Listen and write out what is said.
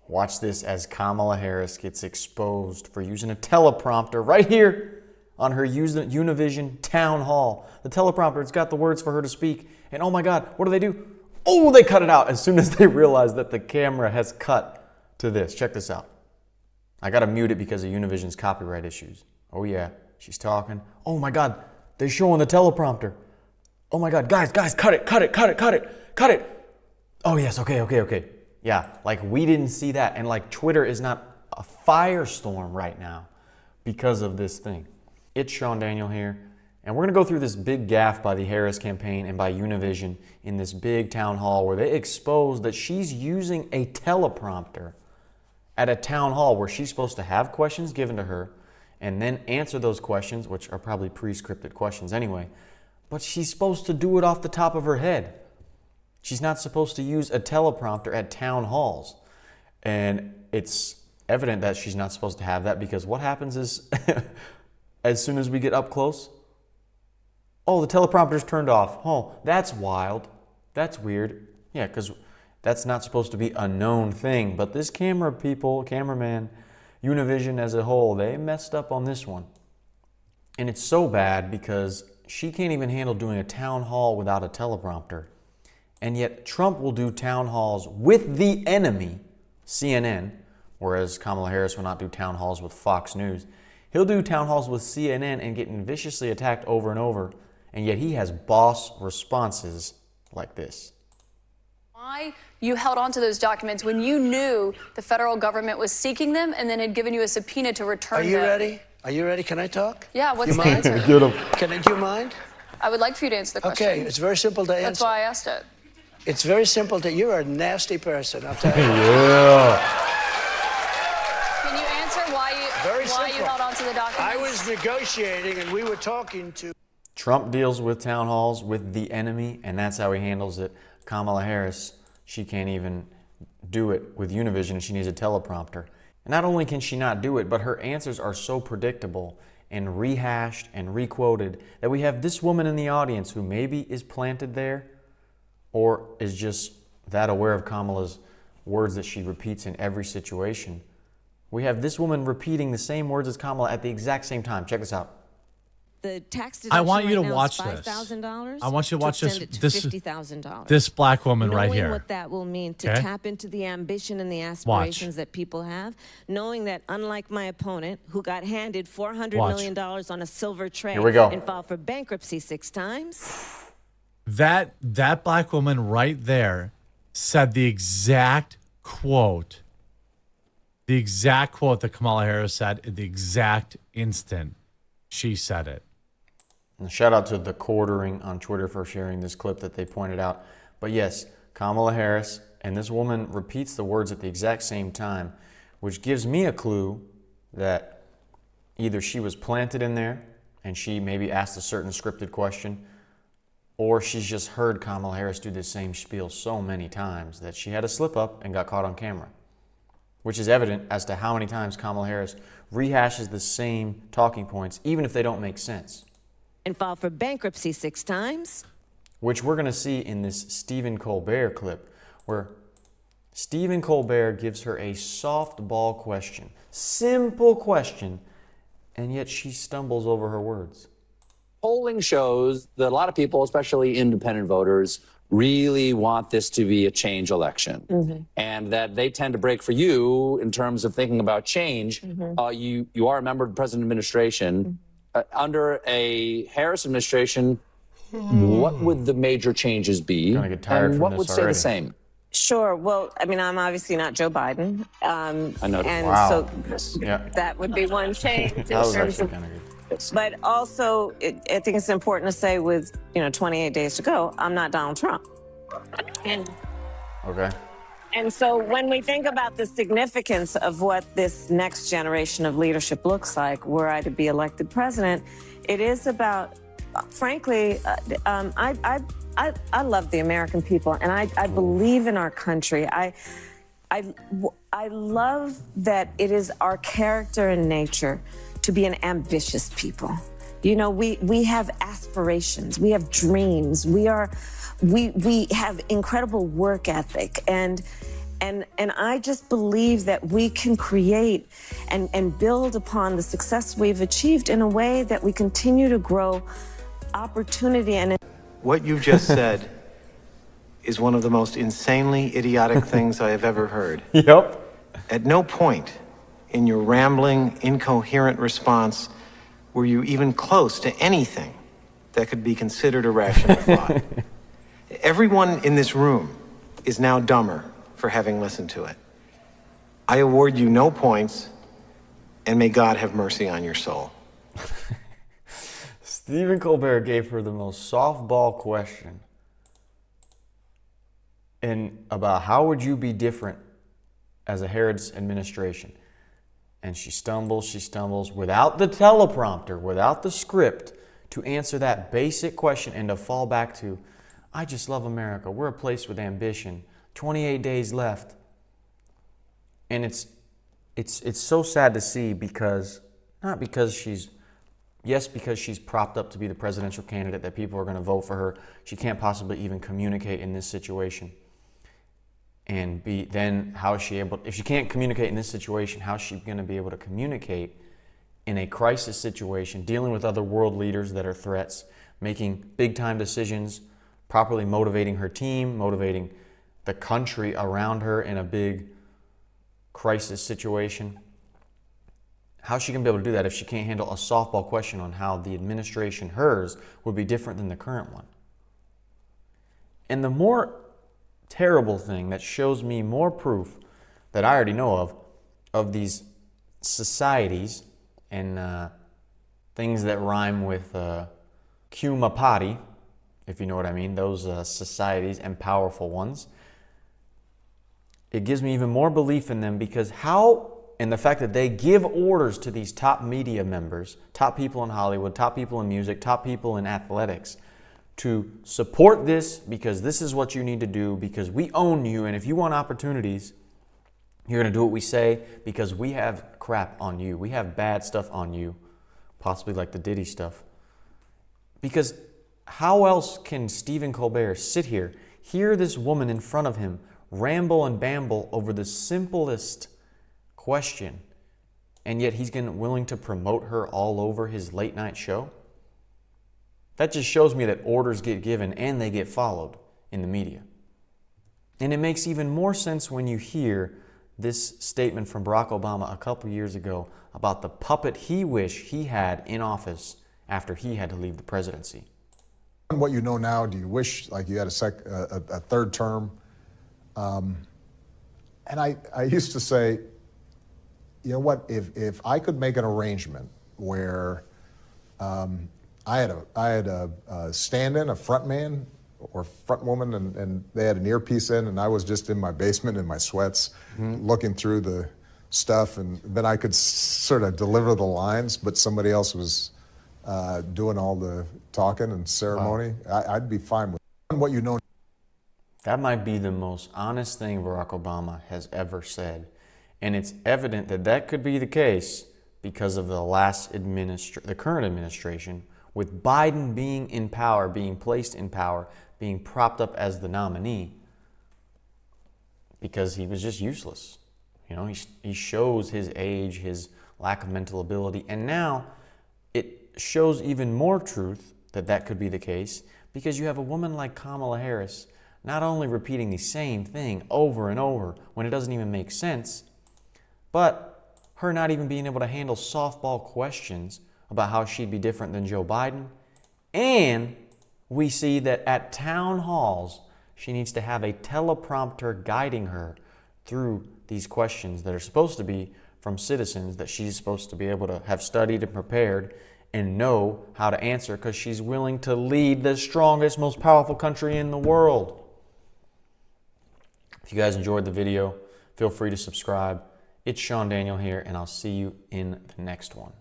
Watch this as Kamala Harris gets exposed for using a teleprompter right here on her Univision town hall. The teleprompter, it's got the words for her to speak. And oh my God, what do? Oh, they cut it out as soon as they realize that the camera has cut to this. Check this out. I gotta mute it because of Univision's copyright issues. Oh yeah, she's talking. Oh my God, they're showing the teleprompter. Oh my God, guys, cut it. Oh yes, okay. Yeah, like we didn't see that. And like Twitter is not a firestorm right now because of this thing. It's Sean Daniel here. And we're gonna go through this big gaffe by the Harris campaign and by Univision in this big town hall where they expose that she's using a teleprompter at a town hall where she's supposed to have questions given to her and then answer those questions, which are probably pre-scripted questions anyway, but she's supposed to do it off the top of her head. She's not supposed to use a teleprompter at town halls. And it's evident that she's not supposed to have that because what happens is as soon as we get up close, oh, the teleprompter's turned off. Oh, that's wild. That's weird. Yeah, because that's not supposed to be a known thing. But this cameraman, Univision as a whole, they messed up on this one. And it's so bad because she can't even handle doing a town hall without a teleprompter. And yet Trump will do town halls with the enemy, CNN, whereas Kamala Harris will not do town halls with Fox News. He'll do town halls with CNN and getting viciously attacked over and over, and yet he has boss responses like this. Why you held on to those documents when you knew the federal government was seeking them and then had given you a subpoena to return them? Are you ready? Are you ready? Can I talk? Yeah, what's the answer? Get him. Do you mind? I would like for you to answer the question. Okay, it's very simple to answer. That's why I asked it. It's very simple to, you're a nasty person, I'll tell you. Yeah. Can you answer why you held on to the documents? I was negotiating and we were talking to... Trump deals with town halls with the enemy, and that's how he handles it. Kamala Harris, she can't even do it with Univision. She needs a teleprompter. And not only can she not do it, but her answers are so predictable and rehashed and requoted that we have this woman in the audience who maybe is planted there or is just that aware of Kamala's words that she repeats in every situation. We have this woman repeating the same words as Kamala at the exact same time. Check this out. The tax deduction I want you to right now watch is this. $5,000. I want you to watch this. $50,000. This black woman right Knowing here. what that will mean to Okay? tap into the ambition and the aspirations that people have, knowing that unlike my opponent, who got handed $400 million on a silver tray Here we go. and filed for bankruptcy 6 times. That black woman right there said the exact quote that Kamala Harris said at the exact instant she said it. And shout out to the Quartering on Twitter for sharing this clip that they pointed out. But yes, Kamala Harris and this woman repeats the words at the exact same time, which gives me a clue that either she was planted in there and she maybe asked a certain scripted question, or she's just heard Kamala Harris do the same spiel so many times that she had a slip up and got caught on camera, which is evident as to how many times Kamala Harris rehashes the same talking points, even if they don't make sense. And filed for bankruptcy 6 times. Which we're going to see in this Stephen Colbert clip, where Stephen Colbert gives her a softball question, simple question, and yet she stumbles over her words. Polling shows that a lot of people, especially independent voters, really want this to be a change election, and that they tend to break for you in terms of thinking about change. You are a member of the President's administration. Under a Harris administration, what would the major changes be? Gonna get tired and from what this would stay already. the same? Sure. Well, I mean, I'm obviously not Joe Biden. I know. And Wow. so Yeah. that would be one change. in That was terms actually of, kind of good. but also, I think it's important to say with, 28 days to go, I'm not Donald Trump. Okay. And so when we think about the significance of what this next generation of leadership looks like, were I to be elected president, it is about, frankly, I love the American people, and I believe in our country. I love that it is our character and nature to be an ambitious people. We have aspirations, we have dreams, we have incredible work ethic, and And I just believe that we can create and build upon the success we've achieved in a way that we continue to grow opportunity. And What you just said is one of the most insanely idiotic things I have ever heard. Yep. At no point in your rambling, incoherent response were you even close to anything that could be considered a rational thought. Everyone in this room is now dumber for having listened to it. I award you no points, and may God have mercy on your soul. Stephen Colbert gave her the most softball question about how would you be different as a Harris administration. And she stumbles without the teleprompter, without the script, to answer that basic question and to fall back to, I just love America. We're a place with ambition. 28 days left. And it's so sad to see because, not because she's, yes, because she's propped up to be the presidential candidate that people are going to vote for her. She can't possibly even communicate in this situation. And then how is she able, if she can't communicate in this situation, how is she going to be able to communicate in a crisis situation, dealing with other world leaders that are threats, making big time decisions, properly motivating her team, motivating the country around her in a big crisis situation? How's she going to be able to do that if she can't handle a softball question on how the administration, hers, would be different than the current one? And the more terrible thing that shows me more proof that I already know of these societies and things that rhyme with Kuma Pati, if you know what I mean, those societies and powerful ones, it gives me even more belief in them because and the fact that they give orders to these top media members, top people in Hollywood, top people in music, top people in athletics, to support this because this is what you need to do because we own you, and if you want opportunities, you're going to do what we say because we have crap on you. We have bad stuff on you, possibly like the Diddy stuff. Because how else can Stephen Colbert sit here, hear this woman in front of him ramble and bamble over the simplest question, and yet he's willing to promote her all over his late night show? That just shows me that orders get given and they get followed in the media. And it makes even more sense when you hear this statement from Barack Obama a couple years ago about the puppet he wished he had in office after he had to leave the presidency. What you know now, do you wish like you had a third term? And I used to say, you know what, if I could make an arrangement where I had a stand-in, a front man or front woman, and they had an earpiece in, and I was just in my basement in my sweats, looking through the stuff, and then I could sort of deliver the lines, but somebody else was doing all the talking and ceremony. Wow. I'd be fine with what you know. That might be the most honest thing Barack Obama has ever said, and it's evident that that could be the case because of the current administration, with Biden being in power, being placed in power, being propped up as the nominee, because he was just useless. You know, he shows his age, his lack of mental ability, and now it shows even more truth that that could be the case because you have a woman like Kamala Harris not only repeating the same thing over and over when it doesn't even make sense, but her not even being able to handle softball questions about how she'd be different than Joe Biden. And we see that at town halls, she needs to have a teleprompter guiding her through these questions that are supposed to be from citizens that she's supposed to be able to have studied and prepared and know how to answer because she's willing to lead the strongest, most powerful country in the world. If you guys enjoyed the video, feel free to subscribe. It's SeanDaniel here, and I'll see you in the next one.